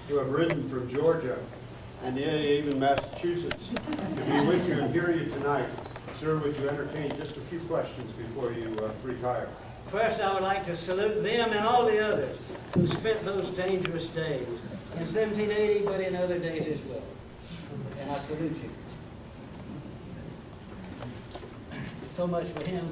who have ridden from Georgia and even Massachusetts to be with you and hear you tonight. Sir, would you entertain just a few questions before you retire? First, I would like to salute them and all the others who spent those dangerous days in 1780, but in other days as well. And I salute you. So much for him.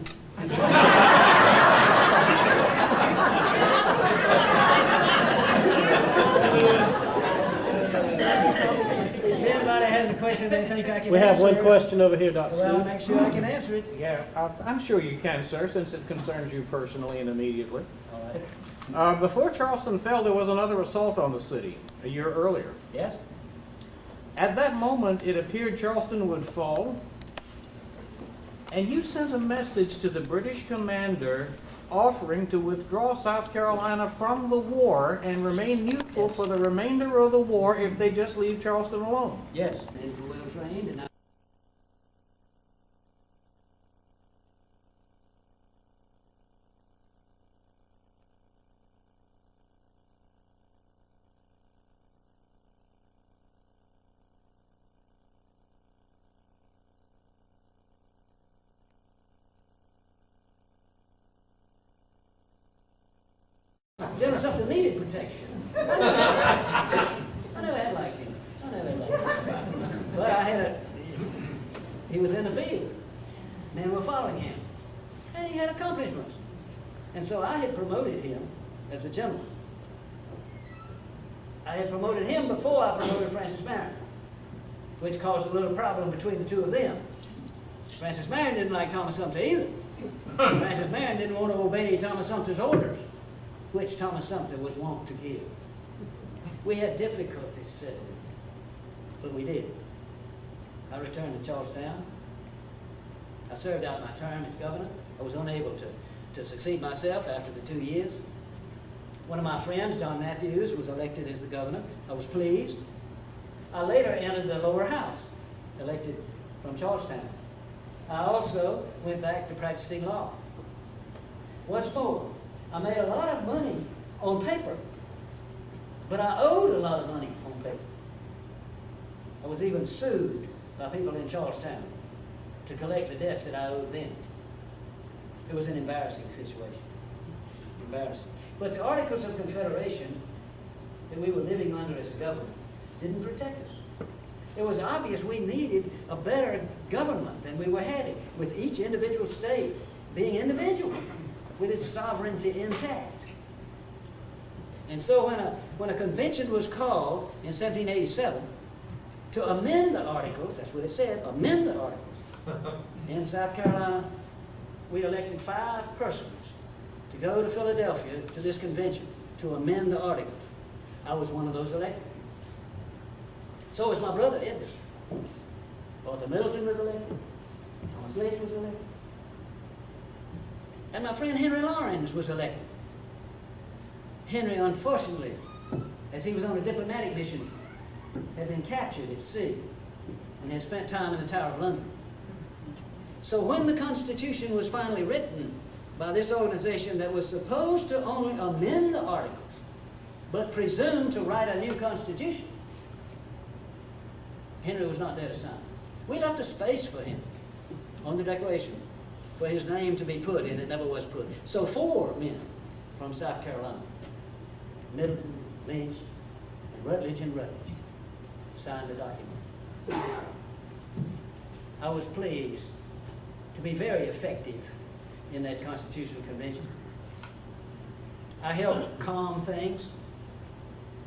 If anybody has a question they think I can We have answer, one question over here, Dr. well, I'll Stukes. make sure I can answer it. Yeah, I'm sure you can, sir, since it concerns you personally and immediately. All right. Before Charleston fell, there was another assault on the city a year earlier. Yes? At that moment, it appeared Charleston would fall, and you sent a message to the British commander offering to withdraw South Carolina from the war and remain neutral for the remainder of the war if they just leave Charleston alone. Yes. They were well trained, and General Sumter needed protection. I never had liked him. But he was in the field. Men were following him. And he had accomplishments. And so I had promoted him as a general. I had promoted him before I promoted Francis Marion, which caused a little problem between the two of them. Francis Marion didn't like Thomas Sumter either. Francis Marion didn't want to obey Thomas Sumter's orders, which Thomas Sumter was wont to give. We had difficulties settling, but we did. I returned to Charlestown. I served out my term as governor. I was unable to succeed myself after the 2 years. One of my friends, John Matthews, was elected as the governor. I was pleased. I later entered the lower house, elected from Charlestown. I also went back to practicing law. What's more, I made a lot of money on paper, but I owed a lot of money on paper. I was even sued by people in Charlestown to collect the debts that I owed them. It was an embarrassing situation. Embarrassing. But the Articles of Confederation that we were living under as a government didn't protect us. It was obvious we needed a better government than we were having, with each individual state being individual, with its sovereignty intact. And so when a convention was called in 1787 to amend the Articles, that's what it said, amend the Articles, in South Carolina, we elected 5 persons to go to Philadelphia to this convention to amend the Articles. I was one of those elected. So was my brother, Edward. Arthur Middleton was elected. Thomas Lynch was elected. And my friend Henry Lawrence was elected. Henry, unfortunately, as he was on a diplomatic mission, had been captured at sea and had spent time in the Tower of London. So when the Constitution was finally written by this organization that was supposed to only amend the Articles, but presumed to write a new Constitution, Henry was not there to sign. We left a space for him on the Declaration for his name to be put, and it never was put. So 4 men from South Carolina, Middleton, Lynch, and Rutledge, signed the document. I was pleased to be very effective in that Constitutional Convention. I helped calm things,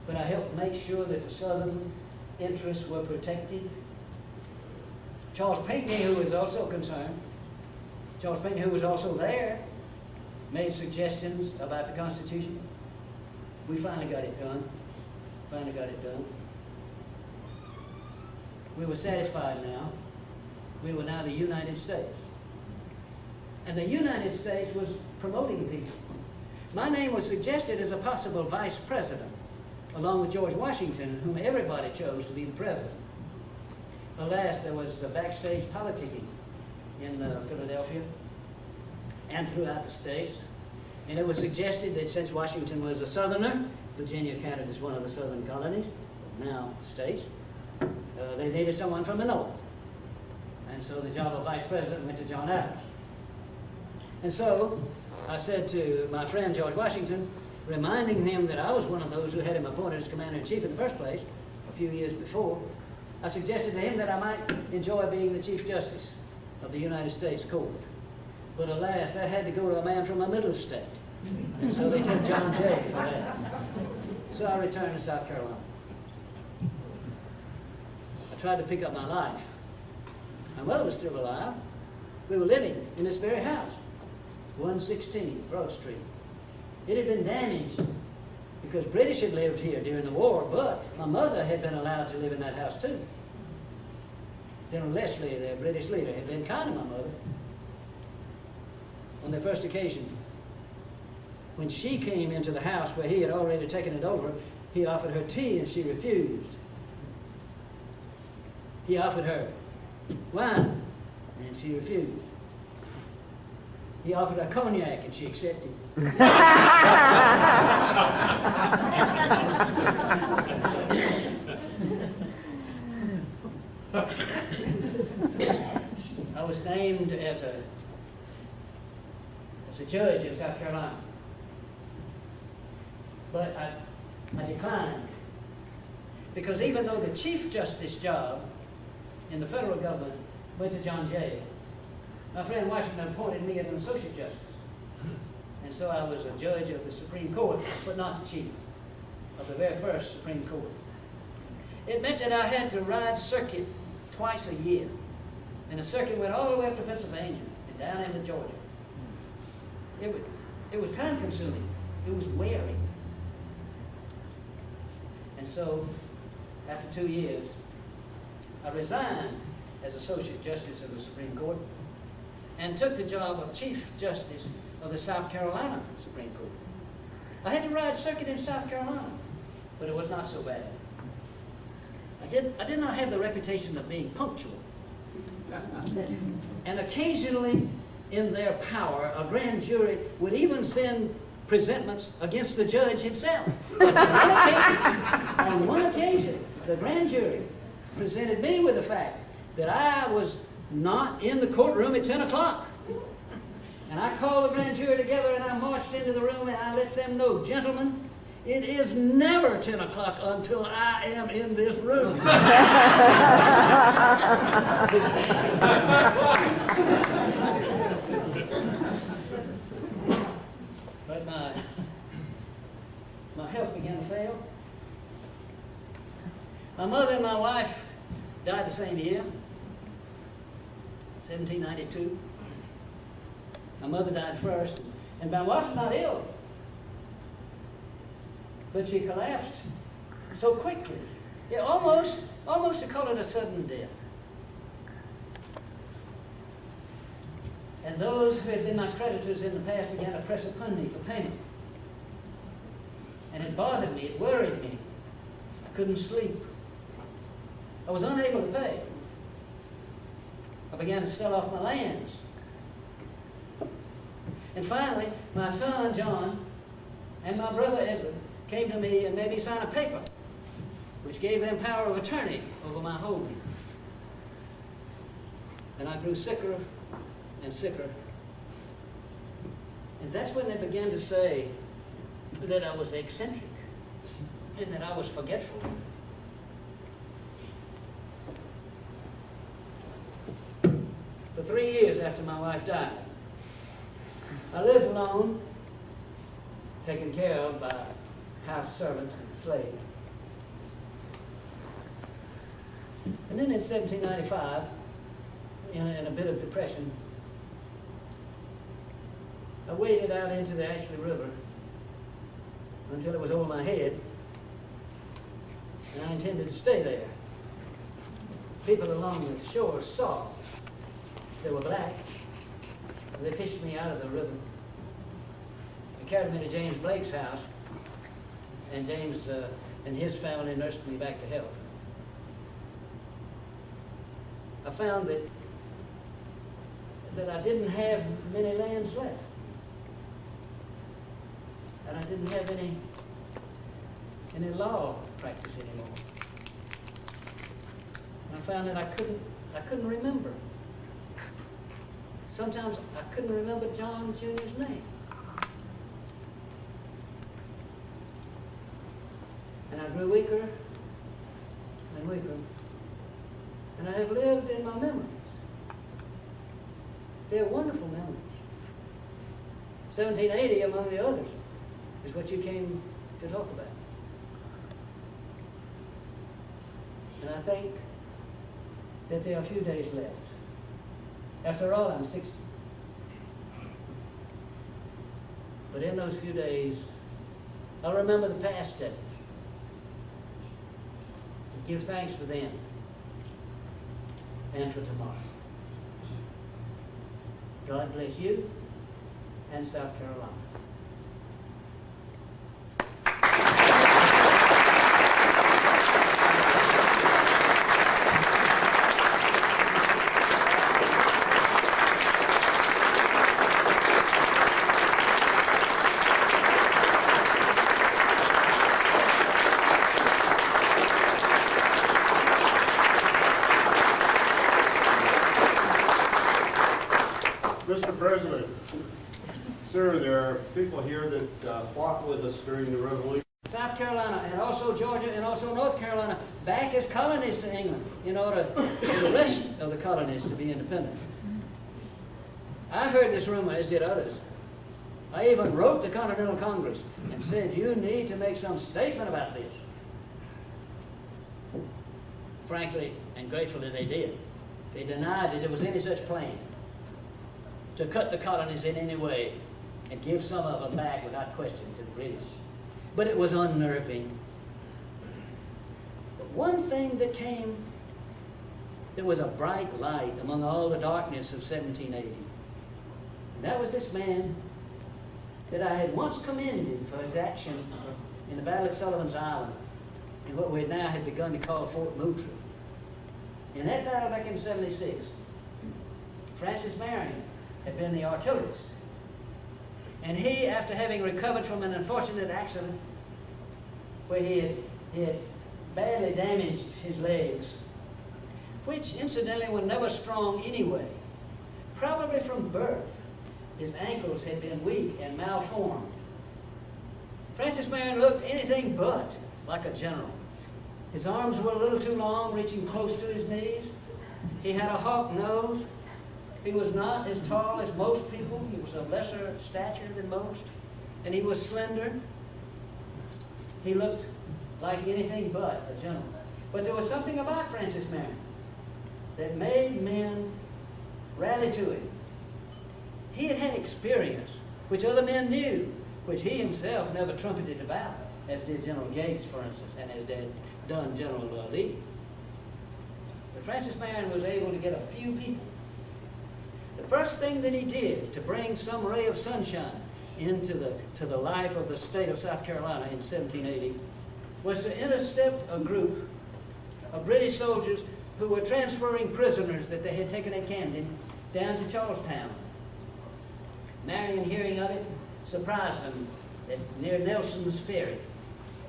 but I helped make sure that the Southern interests were protected. Charles Pinckney, who was also concerned, Charles Pinckney, who was also there, made suggestions about the Constitution. We finally got it done. We were satisfied now. We were now the United States. And the United States was promoting people. My name was suggested as a possible vice president, along with George Washington, whom everybody chose to be the president. Alas, there was a backstage politicking in Philadelphia and throughout the states. And it was suggested that since Washington was a Southerner Virginia counted as one of the southern colonies, now states. They needed someone from the north. And so the job of vice president went to John Adams. And so I said to my friend George Washington, reminding him that I was one of those who had him appointed as commander-in-chief in the first place a few years before, I suggested to him that I might enjoy being the Chief Justice of the United States Court. But alas, that had to go to a man from a middle state. And so they took John Jay for that. So I returned to South Carolina. I tried to pick up my life. My mother was still alive. We were living in this very house, 116 Broad Street. It had been damaged because British had lived here during the war, but my mother had been allowed to live in that house too. General Leslie, the British leader, had been kind to my mother. On the first occasion, when she came into the house where he had already taken it over, he offered her tea and she refused. He offered her wine and she refused. He offered her cognac and she accepted. I was named as a judge in South Carolina. But I declined. Because even though the Chief Justice job in the federal government went to John Jay, my friend Washington appointed me as an associate justice. And so I was a judge of the Supreme Court, but not the chief, of the very first Supreme Court. It meant that I had to ride circuit twice a year. And the circuit went all the way up to Pennsylvania and down into Georgia. It was time consuming. It was wearing. And so, after 2 years, I resigned as Associate Justice of the Supreme Court and took the job of Chief Justice of the South Carolina Supreme Court. I had to ride circuit in South Carolina, but it was not so bad. I did not have the reputation of being punctual. And occasionally, in their power, a grand jury would even send presentments against the judge himself. But on one occasion, the grand jury presented me with the fact that I was not in the courtroom at 10 o'clock. And I called the grand jury together and I marched into the room and I let them know, gentlemen, it is never 10 o'clock until I am in this room. But my health began to fail. My mother and my wife died the same year, 1792. My mother died first, and my wife was not ill. But she collapsed so quickly. It almost to call it a sudden death. And those who had been my creditors in the past began to press upon me for payment. And it bothered me, it worried me. I couldn't sleep. I was unable to pay. I began to sell off my lands. And finally, my son, John, and my brother, Edward, came to me and made me sign a paper which gave them power of attorney over my holdings. And I grew sicker and sicker. And that's when they began to say that I was eccentric and that I was forgetful. For 3 years after my wife died, I lived alone, taken care of by house servant and slave. And then in 1795, in a bit of depression, I waded out into the Ashley River until it was over my head, and I intended to stay there. People along the shore saw they were black. They fished me out of the river. They carried me to James Blake's house, and James and his family nursed me back to health. I found that I didn't have many lands left. And I didn't have any law practice anymore. And I found that I couldn't remember. Sometimes I couldn't remember John Jr.'s name. And I grew weaker and weaker. And I have lived in my memories. They're wonderful memories. 1780, among the others, is what you came to talk about. And I think that there are a few days left. After all, I'm 60. But in those few days, I'll remember the past days and give thanks for them and for tomorrow. God bless you and South Carolina. Mr. President, sir, there are people here that fought with us during the Revolution. South Carolina and also Georgia and also North Carolina back as colonies to England in order for the rest of the colonies to be independent. I heard this rumor, as did others. I even wrote the Continental Congress and said, you need to make some statement about this. Frankly and gratefully they did. They denied that there was any such plan to cut the colonies in any way and give some of them back without question to the British. But it was unnerving. But one thing that came, there was a bright light among all the darkness of 1780. And that was this man that I had once commended for his action in the Battle at Sullivan's Island, in what we now had begun to call Fort Moultrie. In that battle back in 76, Francis Marion had been the artillerist. And he, after having recovered from an unfortunate accident where he had badly damaged his legs, which incidentally were never strong anyway, probably from birth, his ankles had been weak and malformed. Francis Marion looked anything but like a general. His arms were a little too long, reaching close to his knees. He had a hawk nose. He was not as tall as most people. He was of lesser stature than most. And he was slender. He looked like anything but a gentleman. But there was something about Francis Marion that made men rally to him. He had had experience, which other men knew, which he himself never trumpeted about, as did General Gates, for instance, and as did done General Lee. But Francis Marion was able to get a few people. The first thing that he did to bring some ray of sunshine into the life of the state of South Carolina in 1780 was to intercept a group of British soldiers who were transferring prisoners that they had taken at Camden down to Charlestown. Marion, hearing of it, surprised them near Nelson's Ferry,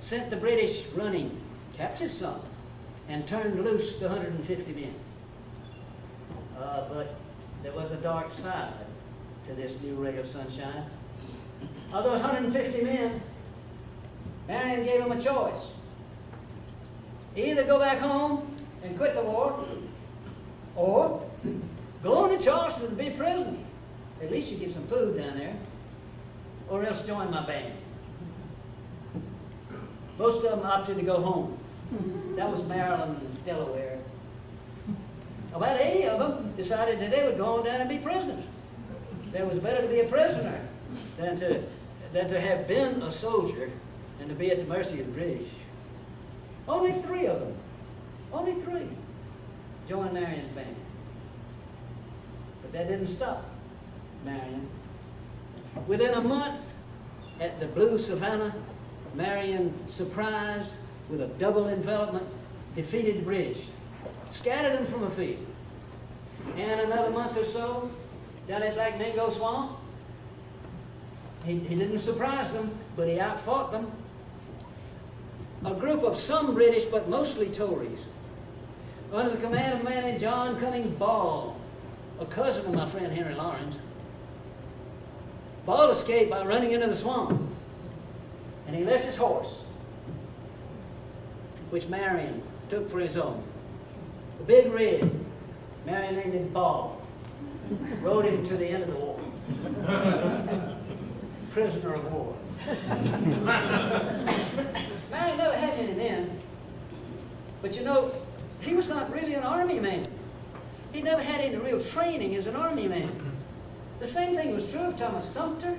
sent the British running, captured some, and turned loose the 150 men. But there was a dark side to this new ray of sunshine. Of those 150 men, Marion gave them a choice. Either go back home and quit the war, or go on to Charleston and be a prisoner. At least you get some food down there, or else join my band. Most of them opted to go home. That was Maryland and Delaware. About 80 of them decided that they would go on down and be prisoners. It was better to be a prisoner than to have been a soldier and to be at the mercy of the British. Only 3 of them, only 3, joined Marion's band. But that didn't stop Marion. Within a month, at the Blue Savannah, Marion, surprised with a double envelopment, defeated the British, scattered them from a field. And another month or so, down at Black Mingo Swamp, he didn't surprise them, but he outfought them. a group of some British, but mostly Tories, under the command of a man named John Cunning Ball, a cousin of my friend Henry Lawrence. Ball escaped by running into the swamp, and he left his horse, which Marion took for his own. The big red, Marion named him Ball, rode him to the end of the war. Prisoner of war. Marion never had any men, but you know, he was not really an army man. He never had any real training as an army man. The same thing was true of Thomas Sumter,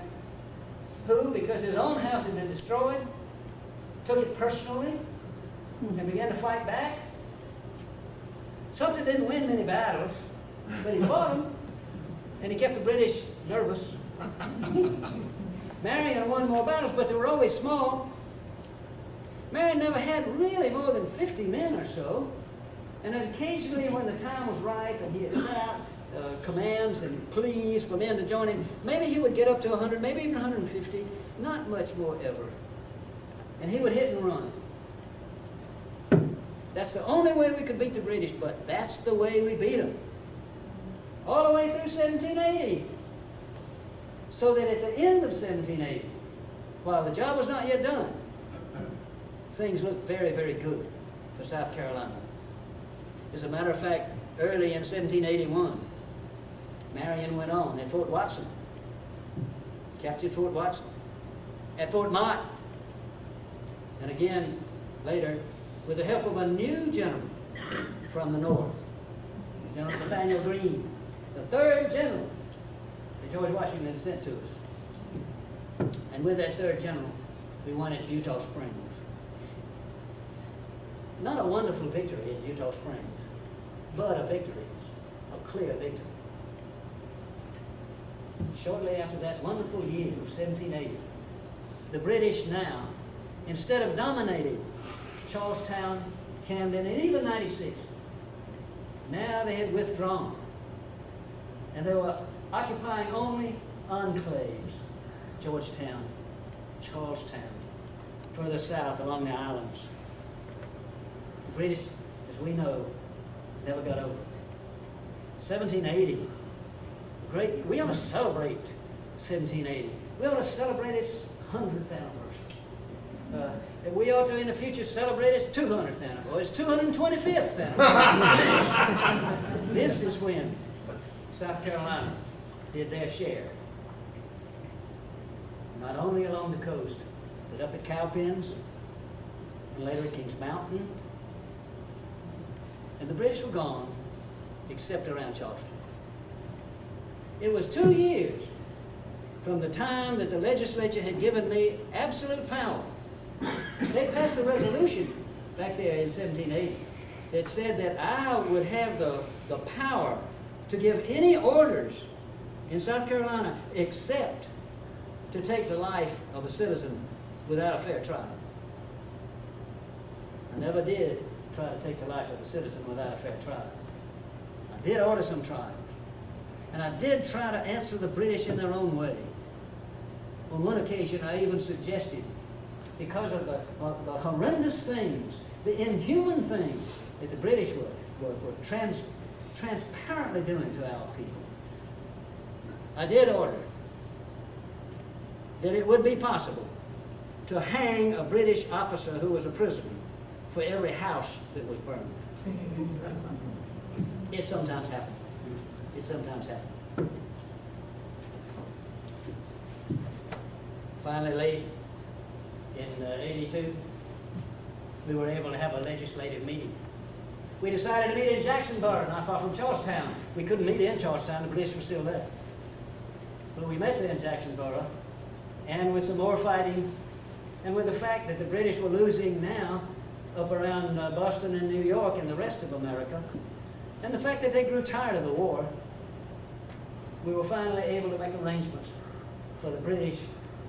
who, because his own house had been destroyed, took it personally and began to fight back. Sumter didn't win many battles, but he fought them, and he kept the British nervous. Marion won more battles, but they were always small. Marion never had really more than 50 men or so, and then occasionally when the time was right and he had set out commands and pleas for men to join him, maybe he would get up to 100, maybe even 150, not much more ever. And he would hit and run. That's the only way we could beat the British, but that's the way we beat them. All the way through 1780. So that at the end of 1780, while the job was not yet done, things looked very, very good for South Carolina. As a matter of fact, early in 1781, Marion went on at Fort Watson, captured Fort Watson, at Fort Mott, and again later with the help of a new general from the north, General Nathaniel Greene, the third general that George Washington sent to us. And with that third general, we won at Eutaw Springs. Not a wonderful victory at Eutaw Springs, but a victory, a clear victory. Shortly after that wonderful year of 1780, the British now, instead of dominating Charlestown, Camden, and even 96, now they had withdrawn. And they were occupying only enclaves, Georgetown, Charlestown, further south along the islands. The British, as we know, never got over it. 1780, great, we ought to celebrate 1780. We ought to celebrate its 100th anniversary. We ought to, in the future, celebrate its 200th anniversary, its 225th anniversary. This is when South Carolina did their share. Not only along the coast, but up at Cowpens, and later at Kings Mountain. And the British were gone, except around Charleston. It was 2 years from the time that the legislature had given me absolute power. They passed a resolution back there in 1780 that said that I would have the power to give any orders in South Carolina except to take the life of a citizen without a fair trial. I never did try to take the life of a citizen without a fair trial. I did order some trials. And I did try to answer the British in their own way. On one occasion, I even suggested, because of the horrendous things, the inhuman things that the British were transparently doing to our people, I did order that it would be possible to hang a British officer who was a prisoner for every house that was burned. It sometimes happened. It sometimes happened. Finally, late in 82, we were able to have a legislative meeting. We decided to meet in Jacksonburg, not far from Charlestown. We couldn't meet in Charlestown, the British were still there. But we met there in Jacksonboro, and with some more fighting, and with the fact that the British were losing now up around Boston and New York and the rest of America, and the fact that they grew tired of the war, we were finally able to make arrangements for the British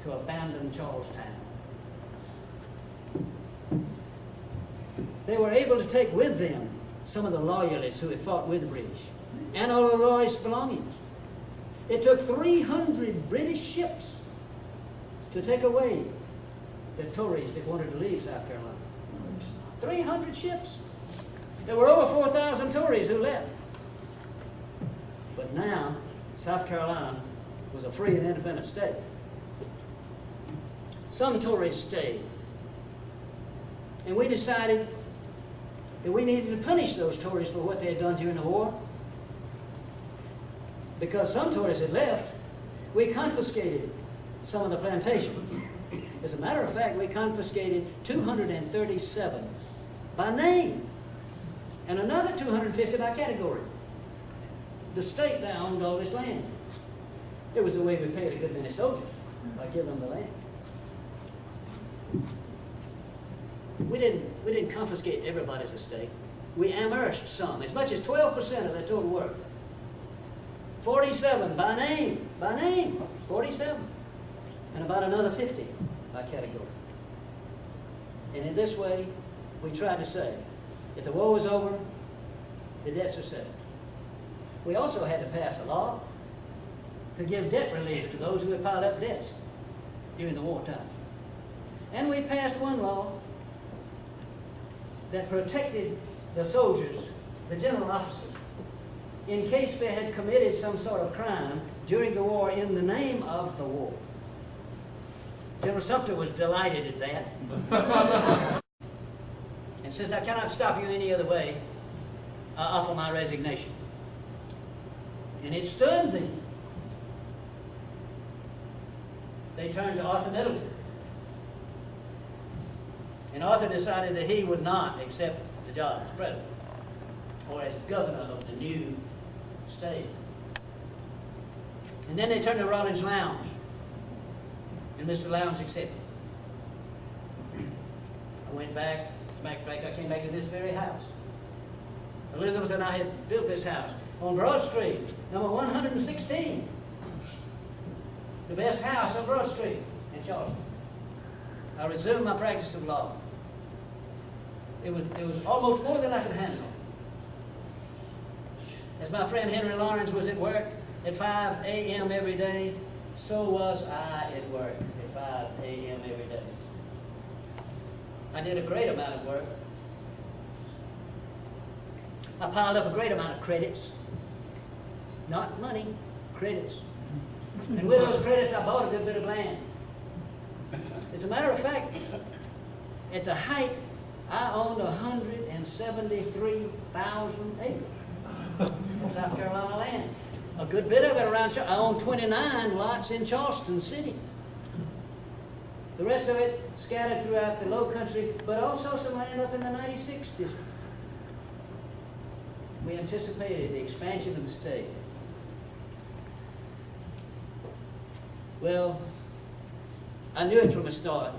to abandon Charlestown. They were able to take with them some of the loyalists who had fought with the British, and all the loyalist belongings. It took 300 British ships to take away the Tories that wanted to leave South Carolina. 300 ships. There were over 4,000 Tories who left. But now, South Carolina was a free and independent state. Some Tories stayed. And we decided that we needed to punish those Tories for what they had done during the war. Because some Tories had left, we confiscated some of the plantations. As a matter of fact, we confiscated 237 by name and another 250 by category. The state now owned all this land. It was the way we paid a good many soldiers, by giving them the land. We didn't confiscate everybody's estate. We amherst some, as much as 12% of their total worth. 47 by name, 47. And about another 50 by category. And in this way, we tried to say, if the war was over, the debts are settled. We also had to pass a law to give debt relief to those who had piled up debts during the wartime. And we passed one law that protected the soldiers, the general officers, in case they had committed some sort of crime during the war in the name of the war. General Sumter was delighted at that. And since I cannot stop you any other way, I offer my resignation. And it stunned them. They turned to Arthur Middleton. And Arthur decided that he would not accept the job as president or as governor of the new state. And then they turned to Rollins Lowndes. And Mr. Lowndes accepted. I went back. As a matter of fact, I came back to this very house. Elizabeth and I had built this house on Broad Street, number 116. The best house on Broad Street in Charleston. I resumed my practice of law. It was almost more than I could handle. As my friend Henry Lawrence was at work at 5 a.m. every day, so was I at work at 5 a.m. every day. I did a great amount of work. I piled up a great amount of credits. Not money, credits. And with those credits, I bought a good bit of land. As a matter of fact, at the height, I owned 173,000 acres of South Carolina land. A good bit of it around. I owned 29 lots in Charleston City. The rest of it scattered throughout the low country, but also some land up in the 96 district. We anticipated the expansion of the state. Well, I knew it from the start.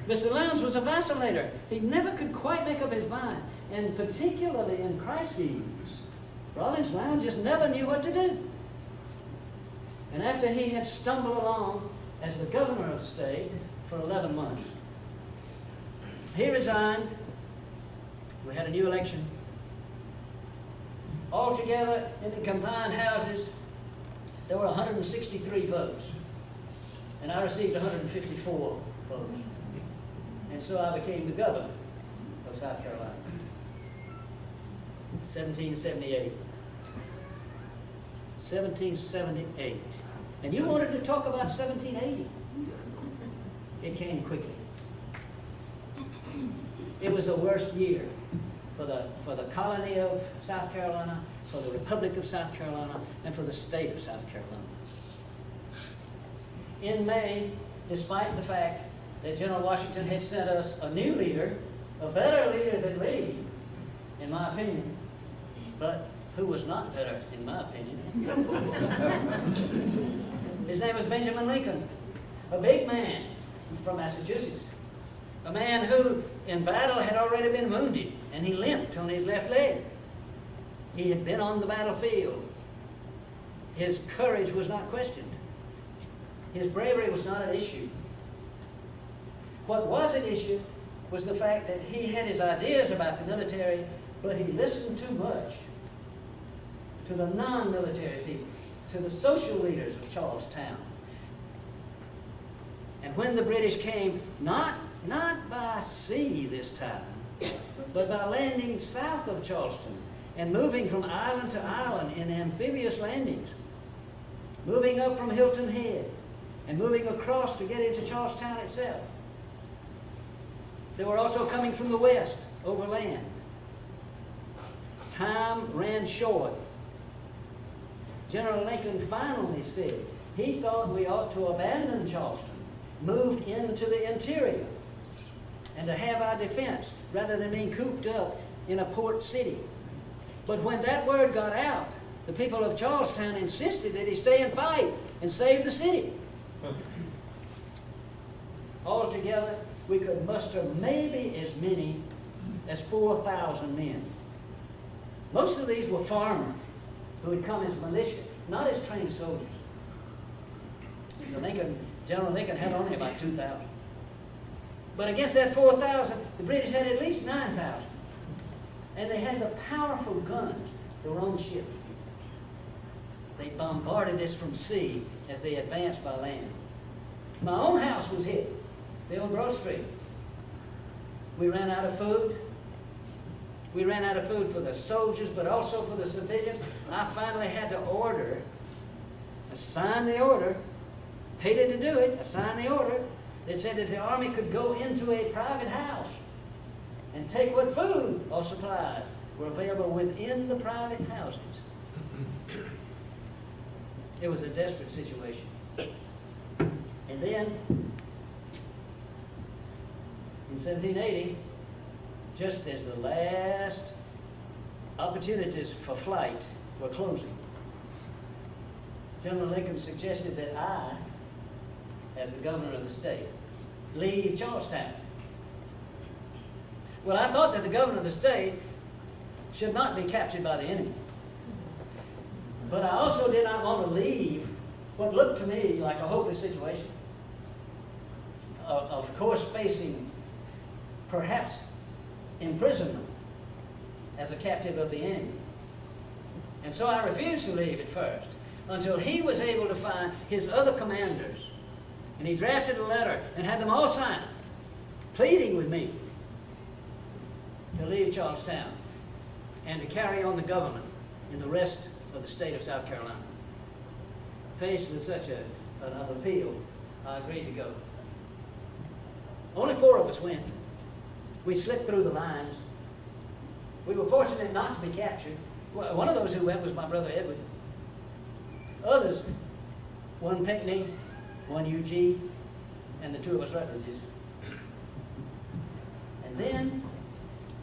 Mr. Lowndes was a vacillator. He never could quite make up his mind. And particularly in crises, Rollins Lowndes just never knew what to do. And after he had stumbled along as the governor of the state for 11 months, he resigned. We had a new election. Altogether, in the combined houses, there were 163 votes. And I received 154 votes. And so I became the governor of South Carolina. 1778. 1778. And you wanted to talk about 1780. It came quickly. It was the worst year for the colony of South Carolina, for the Republic of South Carolina, and for the state of South Carolina. In May, despite the fact that General Washington had sent us a new leader, a better leader than Lee, in my opinion, but who was not better, in my opinion. His name was Benjamin Lincoln, a big man from Massachusetts, a man who in battle had already been wounded, and he limped on his left leg. He had been on the battlefield. His courage was not questioned. His bravery was not an issue. What was an issue was the fact that he had his ideas about the military, but he listened too much to the non-military people, to the social leaders of Charlestown. And when the British came, not by sea this time, but by landing south of Charleston and moving from island to island in amphibious landings, moving up from Hilton Head and moving across to get into Charlestown itself. They were also coming from the west, overland. Time ran short. General Lincoln finally said he thought we ought to abandon Charleston, move into the interior, and to have our defense rather than being cooped up in a port city. But when that word got out, the people of Charlestown insisted that he stay and fight and save the city. Altogether, we could muster maybe as many as 4,000 men. Most of these were farmers who had come as militia, not as trained soldiers. So General Lincoln had only about 2,000. But against that 4,000, the British had at least 9,000. And they had the powerful guns that were on the ship. They bombarded us from sea as they advanced by land. My own house was hit, there on Broad Street. We ran out of food. We ran out of food for the soldiers, but also for the civilians. I finally had to sign the order, hated to do it, I signed the order that said that the army could go into a private house and take what food or supplies were available within the private houses. It was a desperate situation. And then, in 1780, just as the last opportunities for flight were closing, General Lincoln suggested that I, as the governor of the state, leave Charlestown. Well, I thought that the governor of the state should not be captured by the enemy. But I also did not want to leave what looked to me like a hopeless situation. Of course, facing perhaps imprisonment as a captive of the enemy. And so I refused to leave at first until he was able to find his other commanders. And he drafted a letter and had them all sign it, pleading with me to leave Charlestown and to carry on the government in the rest of the state of South Carolina. Faced with such an appeal, I agreed to go. Only 4 of us went. We slipped through the lines. We were fortunate not to be captured. One of those who went was my brother Edward. Others, one Pinckney, one Eugene, and the 2 of us Rutledges. And then,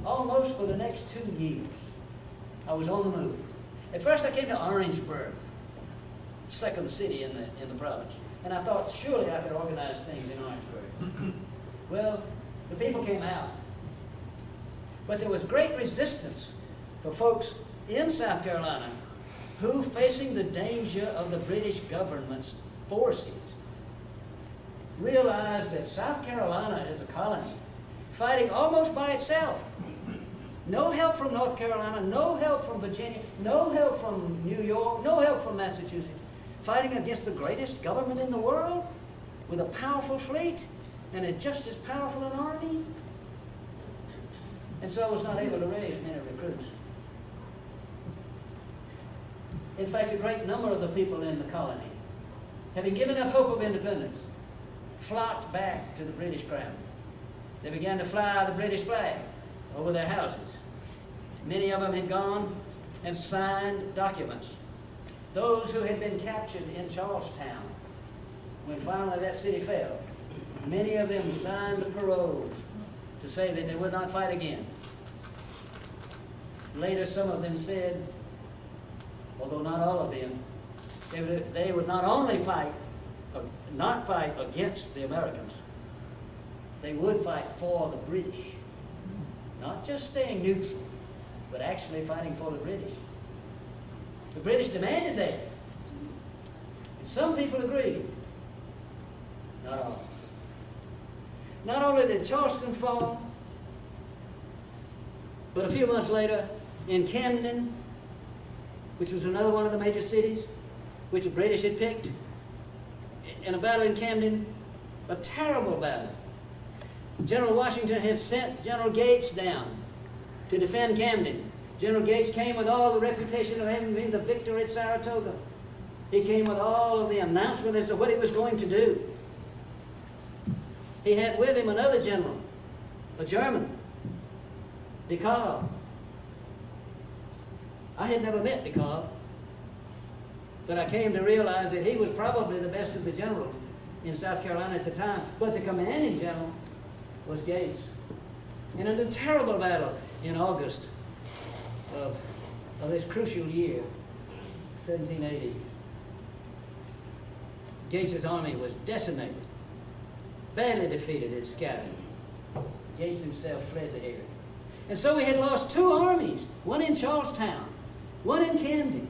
almost for the next 2 years, I was on the move. At first I came to Orangeburg, second city in the province. And I thought surely I could organize things in Orangeburg. Well, the people came out. But there was great resistance for folks in South Carolina who, facing the danger of the British government's forces, realized that South Carolina is a colony, fighting almost by itself. No help from North Carolina, no help from Virginia, no help from New York, no help from Massachusetts, fighting against the greatest government in the world with a powerful fleet and a just as powerful an army. And so I was not able to raise many recruits. In fact, a great number of the people in the colony, having given up hope of independence, flocked back to the British crown. They began to fly the British flag over their houses. Many of them had gone and signed documents. Those who had been captured in Charlestown, when finally that city fell, many of them signed paroles to say that they would not fight again. Later, some of them said, although not all of them, they would not only not fight against the Americans, they would fight for the British. Not just staying neutral, but actually fighting for the British. The British demanded that. And some people agreed. Not all. Not only did Charleston fall, but a few months later, in Camden, which was another one of the major cities, which the British had picked, in a battle in Camden, a terrible battle. General Washington had sent General Gates down to defend Camden. General Gates came with all the reputation of having been the victor at Saratoga. He came with all of the announcement as to what he was going to do. He had with him another general, a German, de Kalb. I had never met de Kalb, but I came to realize that he was probably the best of the generals in South Carolina at the time. But the commanding general was Gates. And in a terrible battle in August of this crucial year, 1780, Gates's army was decimated, badly defeated and scattered. Gates himself fled the area. And so we had lost two armies, one in Charlestown, one in Camden.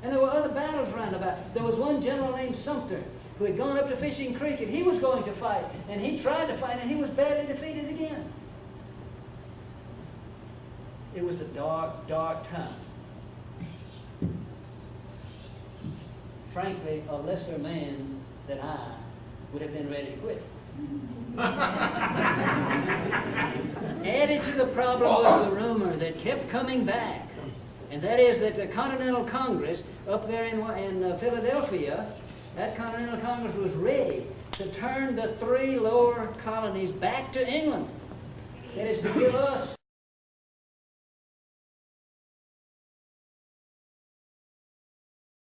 And there were other battles round about. There was one general named Sumter who had gone up to Fishing Creek, and he was going to fight. And he tried to fight, and he was badly defeated again. It was a dark, dark time. Frankly, a lesser man than I would have been ready to quit. Added to the problem was the rumor that kept coming back, and that is that the Continental Congress up there in Philadelphia, that Continental Congress was ready to turn the three lower colonies back to England. That is to give us